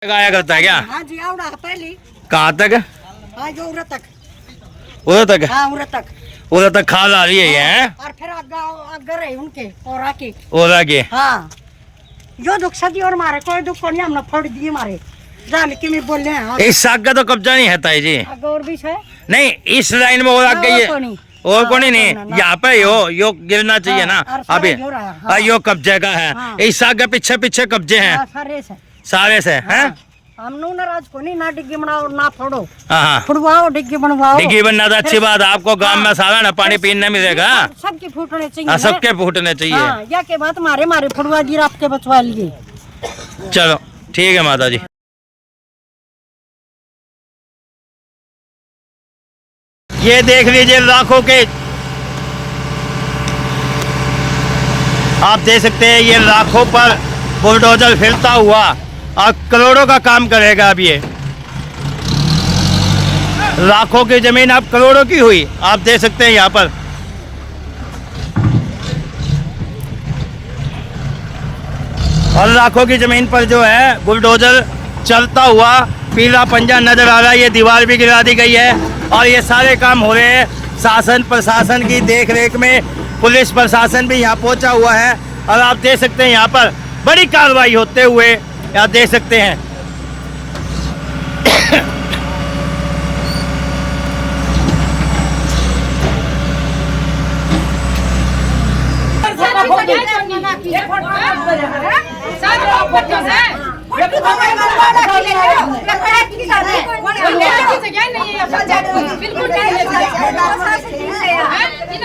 आया करता है क्या? हाँ जी आवड़ा पहली। कहाँ तक? हाँ जो उधर तक। उधर तक? हाँ उधर तक। उधर तक खाल आ रही है ये हैं? और फिर आगे रहे उनके और आके। उधर के? हाँ जो दुख सदी और मारे कोई दुख को नहीं हमने फोड़ दिए मारे जान के में बोल रहे हैं। इस साग का तो कब्जा नहीं है ताई जी। और भी है नहीं इस लाइन में और आगे ये और कौन नहीं यहाँ पे यो गिरना चाहिए ना अभी। यो कब्जे का है। इस साग के पीछे पीछे कब्जे हैं सारे से हैं। हम नाराज को नहीं ना डिग्गी बनाओ ना फोड़ो। हाँ फुड़वाओ डिग्गी बनवाओ। डिग्गी बनना तो अच्छी बात है। आपको गांव में सारा ना पानी पीने मिलेगा। सबके फूटने चाहिए। सबके फूटने चाहिए। या के बाद मारे फुड़वा दी आपके बचवा लिए। चलो ठीक है माता जी। ये देख लीजिए लाखों के आप देख सकते हैं ये लाखों पर बुलडोजर फिरता हुआ और करोड़ों का काम करेगा। अब ये लाखों की जमीन अब करोड़ों की हुई आप देख सकते हैं यहाँ पर। और लाखों की जमीन पर जो है बुलडोजर चलता हुआ पीला पंजा नजर आ रहा है। ये दीवार भी गिरा दी गई है और ये सारे काम हो रहे हैं शासन प्रशासन की देख रेख में। पुलिस प्रशासन भी यहाँ पहुँचा हुआ है और आप देख सकते हैं यहाँ पर बड़ी कार्रवाई होते हुए आप देख सकते हैं।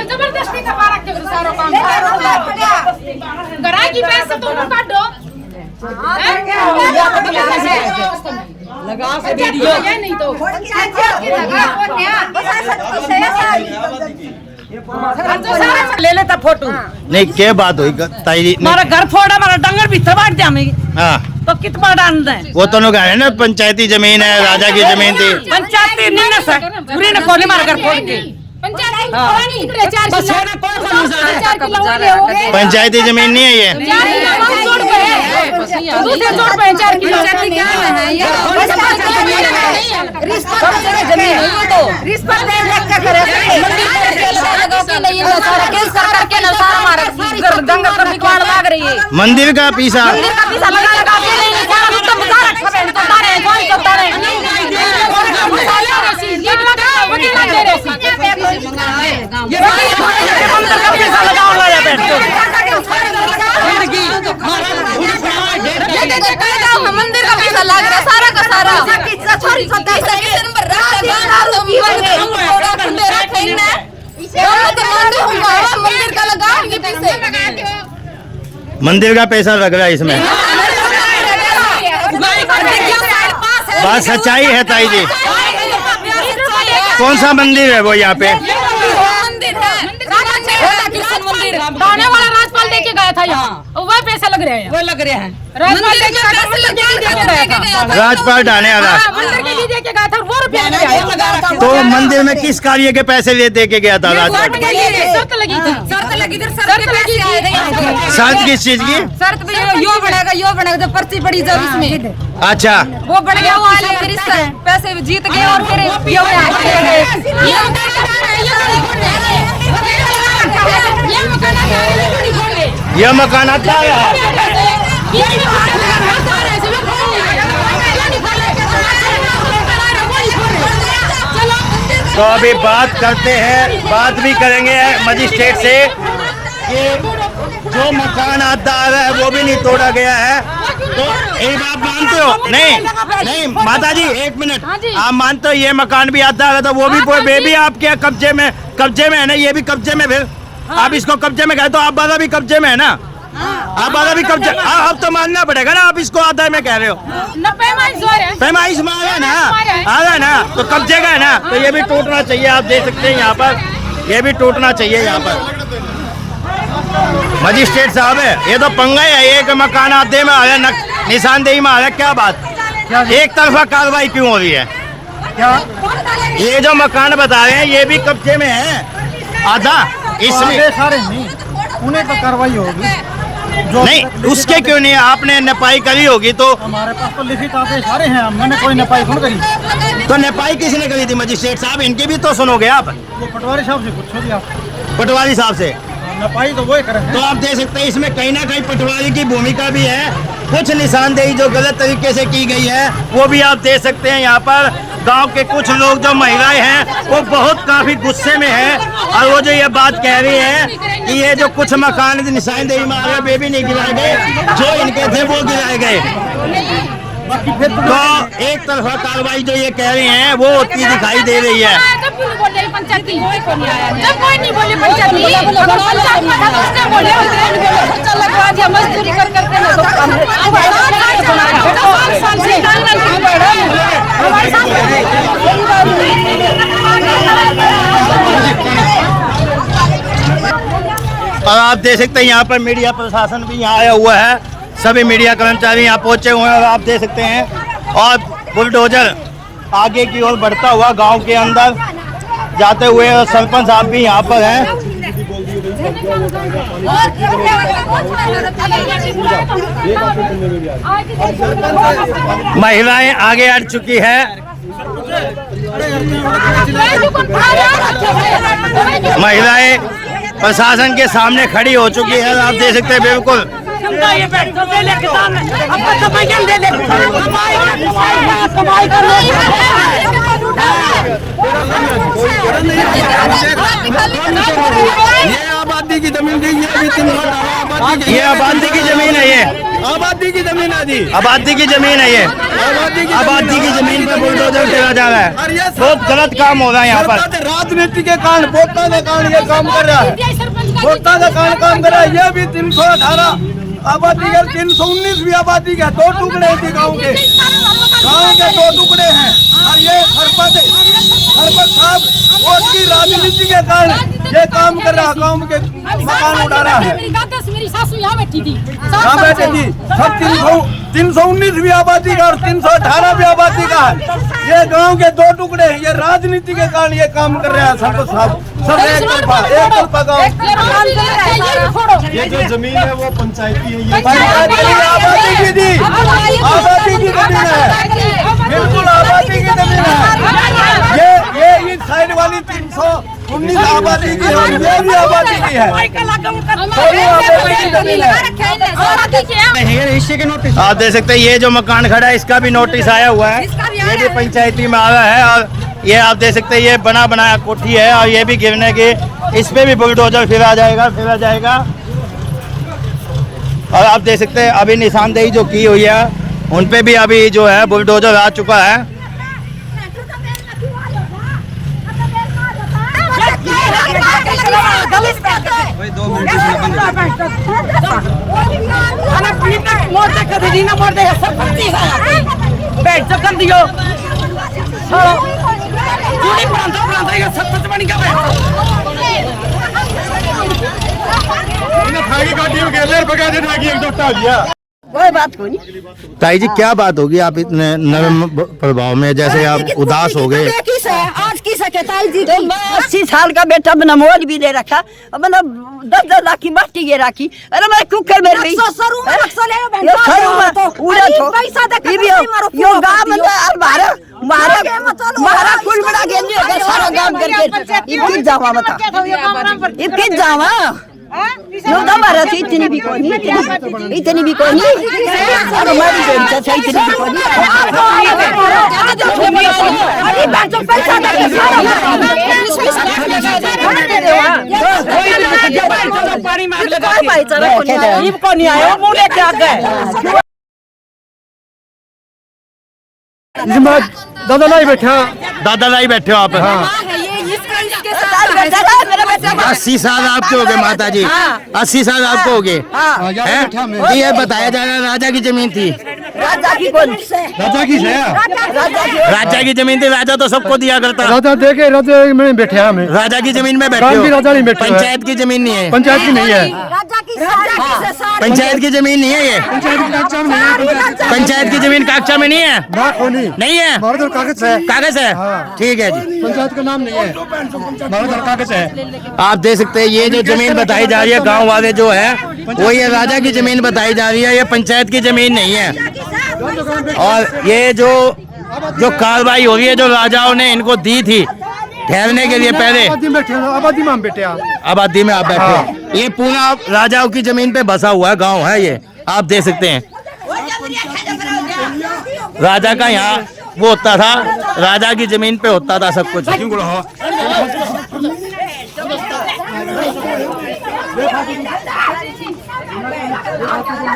जबरदस्ती की पैसे तो काट दो लगा से वीडियो नहीं तो ले लेता फोटो। नहीं क्या बात हुई ताई जी? हमारा घर फोड़ा हमारा डंगर भी थबाट दिया मैं। हाँ तो कितना डाल दे वो तो लोग है ना पंचायती जमीन है राजा की जमीन थी। पंचायती नहीं ना सर पूरी ने कोने मार कर फोड़ के पंचायती जमीन नहीं है ये। मंदिर का पीसा मंदिर का पैसा लग रहा है सारा का सारा। मंदिर का लगाएंगे पैसे। मंदिर का पैसा लग रहा है इसमें। बात सच्चाई है ताई जी। कौन सा मंदिर है वो यहाँ पे? मंदिर है थाने वाला राजपाल लेके गया था यहाँ वह पैसा लग रहे हैं। वो लग रहे हैं राजपाल डाने वाला मंदिर के लिए देके गया था वो रुपया। तो मंदिर में किस कार्य के पैसे ले दे के गया था राजपाल? शर्त लगी थी। शर्त किस चीज की? शर्त यो बनेगा जो पर्ची पड़ी जब इसमें। अच्छा वो बढ़ गया वो आले फिर इससे पैसे जीत गए और फिर ये मकान आता है। तो अभी बात करते हैं बात भी करेंगे मजिस्ट्रेट से कि जो मकान आता है वो भी नहीं तोड़ा गया है। तो एक आप मानते हो? नहीं माता जी एक मिनट आप मानते हो ये मकान भी आता है तो वो भी आपके कब्जे में है ना? ये भी कब्जे में फिर आप इसको कब्जे में गए तो आप वाला भी कब्जे में है ना? आप वाला भी कब्जे अब तो मानना पड़ेगा ना। आप इसको आधा में कह रहे हो पैमाइश में आ रहा है ना तो कब्जे का है ना तो ये भी टूटना चाहिए। आप देख सकते हैं यहाँ पर ये भी टूटना चाहिए। यहाँ पर मजिस्ट्रेट साहब है ये तो पंगा है। एक मकान आधे में आ रहा है निशानदेही में आ रहा है। क्या बात एक तरफा कार्रवाई क्यों हो रही है? ये जो मकान बता रहे हैं ये भी कब्जे में है आधा इसमें सारे नहीं उन्हें तो कार्रवाई होगी। नहीं उसके क्यों नहीं, आपने नपाई करी होगी तो हमारे पास तो लिखित आदेश सारे हैं, मैंने कोई नपाई कौन करी? तो नपाई किसने करी थी? मजिस्ट्रेट साहब, इनकी भी तो सुनोगे आप, वो पटवारी साहब से पूछो दिया, पटवारी साहब से। नपाई तो वही करे तो आप देख सकते हैं इसमें कहीं ना कहीं पटवारी की भूमिका भी है। कुछ निशानदेही जो गलत तरीके से की गई है वो भी आप देख सकते हैं। यहाँ पर गांव के कुछ लोग जो महिलाएं हैं वो बहुत काफी गुस्से में हैं और वो जो ये बात कह रही है कि ये जो कुछ मकान निशानदेही में आ गए वे भी नहीं गिराए गए, जो इनके थे वो गिराए गए। तो एक तरफा कार्रवाई जो ये कह रही हैं वो होती दिखाई दे रही है। जब क्यों नहीं बोल रही पंचायत की? जब कोई नहीं बोली पंचायत की, पंचायत में था उसने बोले खर्चा लगवा दिया, मजदूरी कर करके ना तो साल से हमारे और आप देख सकते हैं यहाँ पर मीडिया प्रशासन भी यहाँ आया हुआ है, सभी मीडिया कर्मचारी यहाँ पहुँचे हुए हैं और आप देख सकते हैं। और बुलडोजर आगे की ओर बढ़ता हुआ गांव के अंदर जाते हुए और सरपंच साहब भी यहाँ पर हैं। महिलाएं आगे हट चुकी है, महिलाएं प्रशासन के सामने खड़ी हो चुकी है। आप देख सकते हैं बिल्कुल ये आबादी की जमीन दी, ये आबादी की जमीन है, ये आबादी की जमीन है जी, आबादी की जमीन है, ये आबादी की जमीन पर बुलडोजर चला जा रहा है। बहुत गलत काम हो रहा है यहाँ पर। राजनीति के कारण, वोटा के कारण ये काम कर रहा है, वोटा के कारण काम कर रहा है। ये भी 318 आबादी का 319 भी आबादी का 2 टुकड़े हैं गाँव के, गाँव के 2 टुकड़े हैं। और ये सरपंच साहब वोट की राजनीति के कारण ये काम कर रहा है, गाँव के मकान उड़ा रहा है। मेरी सासू यहाँ बैठी थी, यहाँ बैठे थी। सब 319 भी आबादी का और 318 भी आबादी का है। ये गांव के 2 टुकड़े हैं, ये राजनीति के कारण ये काम कर रहे हैं सरपंच साहब। सब एक तरफा गाँव। ये जो जमीन है वो पंचायती है, ये आबादी की थी, आबादी की जमीन है, बिल्कुल आबादी की जमीन है। ये इस साइड वाली 319 आबादी की है और ये भी आबादी की है, दोनों आबादी की जमीन है। आप देख सकते हैं ये जो मकान खड़ा है इसका भी नोटिस आया हुआ है, ये भी पंचायती में आया है। और ये आप देख सकते हैं ये बना बनाया कोठी है और ये भी गिरने की, इस पे भी बुलडोजर फिरा जाएगा। और आप देख सकते हैं अभी निशानदेही जो की हुई है उन पे भी अभी जो है बुलडोजर आ चुका है। कोई बात को नहीं। ताई जी क्या बात होगी, आप इतने नरम प्रभाव में जैसे आप उदास हो गए? आज की सकेताई जी तो 80 साल का बेटा मैंने मोल भी ले रखा, मैंने 10 लाख की मट्टी ये रखी। अरे मैं कुकर में रही मारा कुल बड़ा गेंद सारा काम करके जावा बता जावा यो दमारा थी इतनी भी कोनी, इतनी भी कोनी हमारी बेटा था, इतनी भी कोनी। अरे बात पैसा पानी मार लगा भाई चलो को नहीं आया मुंह लेके आ गए। दादा लाई बैठे हो आप? हाँ 80 साल आपके हो गए माता जी, 80 साल आपको हो गए। ये बताया जा रहा है राजा की जमीन थी। राजा की कौन राजा की है राजा की राजा की जमीन थी, राजा तो सबको दिया करता। राजा दे के राजा में बैठे हैं हमें। राजा की जमीन में बैठे काम भी हो, राजा नहीं बैठे हुए। पंचायत की जमीन नहीं है, पंचायत की नहीं है, पंचायत की जमीन नहीं है ये, पंचायत की जमीन कागजा में नहीं है, ना कोनी नहीं है, हमारे तो कागज है, कागज है, हाँ। ठीक है जी। पंचायत का नाम नहीं है, हमारे तो कागज है। आप देख सकते हैं ये जो जमीन बताई जा रही है, गांव वाले जो है वो ये राजा की जमीन बताई जा रही है, ये पंचायत की जमीन नहीं है। और ये जो कार्रवाई हो रही है जो राजाओं ने इनको दी थी ठहरने के लिए, पहले आबादी में बैठे हैं, आबादी में हम बैठे हैं। आबादी में आप बैठे हैं। ये पूरा राजाओं की जमीन पे बसा हुआ है गांव है ये, आप देख सकते हैं। राजा का यहाँ वो होता था, राजा की जमीन पे होता था सब कुछ।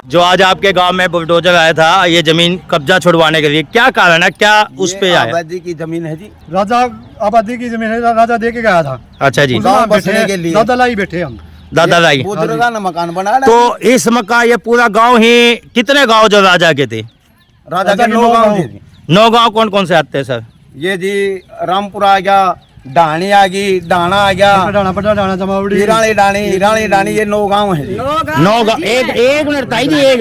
जो आज आपके गांव में बुलडोजर आया था ये जमीन कब्जा छुड़वाने के लिए, क्या कारण है, क्या उस पे आया? आबादी की जमीन है जी, राजा आबादी की जमीन है, राजा दे के गया था। अच्छा जी, उसमें हम बसने बैठे के हैं, लिए। दादा लाई बैठे हम। दादा लाई। बुजुर्गा ने मकान बनाया। तो इस मकान ये पूरा गांव ही, कितने गांव जो राजा के थे? राजा के 9 गाँव थे जी। 9 गांव कौन कौन से आते हैं सर? ये जी रामपुरा आ गया, डाणी आ गई, डाना आ गया, बड़ा डाना जमावड़ी, हिरानी डाणी, ये 9 गाँव है जी। 9 गांव। एक मिनट ताई जी, एक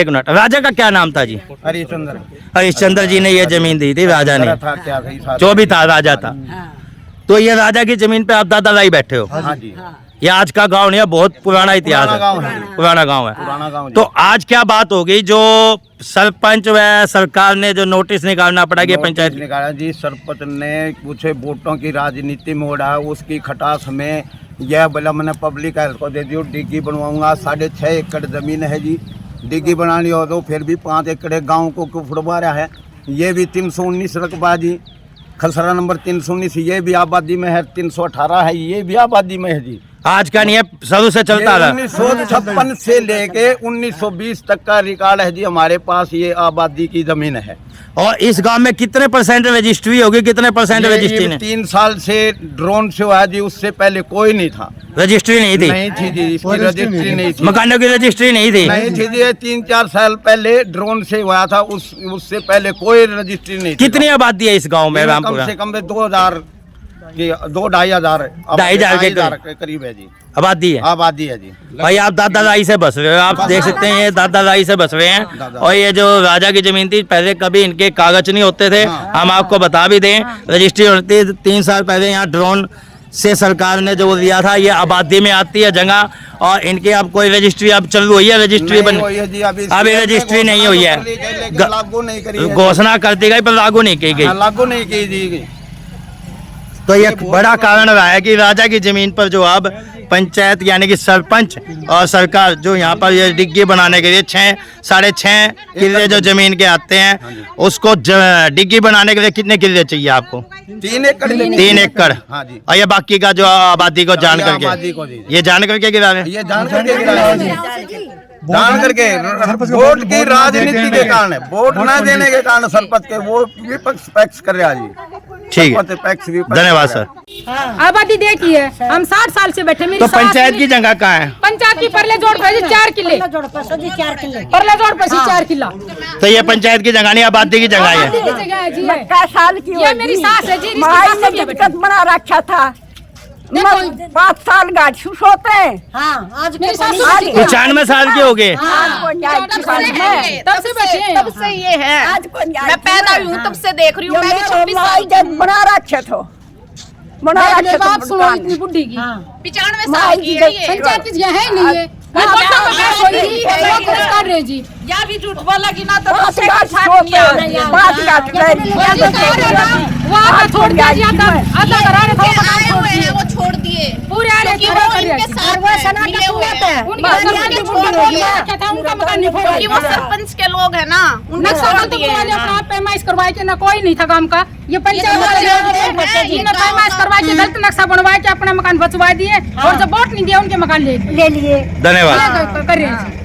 मिनट। राजा का क्या नाम था जी? हरिश्चंद्र हरिश्चंद्र जी ने ये जमीन दी थी राजा ने, था क्या था, जो भी था राजा था। तो ये राजा की जमीन पे आप दादा लाई बैठे हो। हाँ जी, ये आज का गांव नहीं है, बहुत पुराना इतिहास पुराना गांव है, है। पुराना गांव है। पुराना गाँव। तो आज क्या बात होगी, जो सरपंच व सरकार ने जो नोटिस निकालना पड़ा कि पंचायत निकाला जी, सरपंच ने कुछ वोटों की राजनीति में उड़ा, उसकी खटास में यह बोला मैंने पब्लिक हेल्थ को दे दी, डिग्गी बनवाऊंगा। 6.5 एकड़ जमीन है जी, डिग्गी बनानी हो तो फिर भी 5 एकड़ गाँव को फुड़वा रहा है। ये भी 319 रकबा जी, खसरा नंबर 319, ये भी आबादी में है। 318 है, ये भी आबादी में है जी। आज का नहीं है, शुरू से चलता रहा। 1956 से लेके 1920 तक का रिकॉर्ड है जी हमारे पास, ये आबादी की जमीन है। और इस गांव में कितने % रजिस्ट्री होगी, कितने % रजिस्ट्री नहीं? 3 साल से ड्रोन से हुआ जी, उससे पहले कोई नहीं था, रजिस्ट्री नहीं थी, नहीं थी जी, इसकी रजिस्ट्री नहीं थी, मकानों की रजिस्ट्री नहीं थी, नहीं थी जी। 3-4 साल पहले ड्रोन से हुआ था, उससे पहले कोई रजिस्ट्री नहीं थी। कितनी आबादी है इस गांव में? कम रामपुरा से कम 2,000 की 2,500 के करीब है जी आबादी है। आबादी है जी। भाई आप दादा लाई से बस रहे हो, आप देख सकते हैं ये दादा लाई से बस रहे हैं। और ये जो राजा की जमीन थी, पहले कभी इनके कागज नहीं होते थे, हम आपको बता भी दें, रजिस्ट्री होती थी। 3 साल पहले यहाँ ड्रोन से सरकार ने जो दिया था, ये आबादी में आती है जगह, और इनकी अब कोई रजिस्ट्री अब चालू हुई है? रजिस्ट्री बन अभी रजिस्ट्री नहीं हुई है, लागू नहीं करी, घोषणा कर दी गई पर लागू नहीं की गई। लागू नहीं की गई। तो ये बड़ा कारण रहा है कि राजा की जमीन पर जो अब पंचायत यानी कि सरपंच और सरकार जो यहाँ पर ये डिग्गी बनाने के लिए 6.5 किले जो जमीन के आते हैं, उसको डिग्गी बनाने के लिए कितने किले चाहिए आपको? 3 एकड़। 3 एकड़। हाँ जी। और ये बाकी का जो आबादी को जान आबादी करके, को दीजिए। ये जान करके गिरा रहे हैं? ये जान करके गिराया जी, जान करके वोट की राजनीति के कारण, वोट न देने के कारण सरपंच के वो विपक्ष पैक्स कर रहा जी। ठीक है, पैक्स धन्यवाद सर। आबादी देखी है, हम 60 साल से बैठे। मेरी तो सास पंचायत मेरी- की जगह कहाँ है? पंचायत की परले जोड़ पे जी 4 किले, परले जोड़ पे से 4 किला। तो ये पंचायत की जगह नहीं, आबादी की जगह आबादी है। की जगह है जी, है। 10 साल की ये मेरी सास है जी, इसकी माई सास ने भी है दिक्कत बना रखा था। देखो, 5 साल गाड़ी शुश होते हैं। आज मेरी सास 95 साल के हो गए। आज को न्याय की बात है। तब से बैठे हैं। तब से ये है, आज को न्याय मैं की पैदा बात हुई हूँ है। तब से देख रही हूँ। जो मैं भी मेरे 26 साल माई की जब बना रखे थे, बना रखे बाप थे सुनो दुकान इतनी में। बुढ़ी की। 95 माई साल की है ये। पंचायत की जगह है नहीं है। हाँ, वोट का हाँ, मकान हाँ, कोई नहीं, हाँ, लोग कुछ कर रहे हैं जी। या भी झूठ बोला कि ना तो बात दूसरे गाठ के साथ छोड़ किया दे, नहीं। बात गाठ कर। वो आधा छोड़ दिया जी, आधा करा रहे थे, ये आए हुए हैं वो छोड़ दिए, पूरे आ रहे क्योंकि थे, वो कर इनके रहे थे। साथ मिले हुए हैं। उनका सरपंच छोड़ दिया, क्या था उनका मकान नहीं फोड़ा। क्योंकि वो सरपंच के लोग हैं ना, उनको नक्शा छोड़ तो दिए। वाले अपना आप पैमाइश करवाए के ना कोई नहीं था काम का। ये पंचायत वाले इन्हें पैमाइश करवाए के गलत नक्शा बनवाए के अपना मकान बचवा दिए, और जब वोट नहीं दिया उनके मकान ले लिए। धन्यवाद। कर रहे हैं।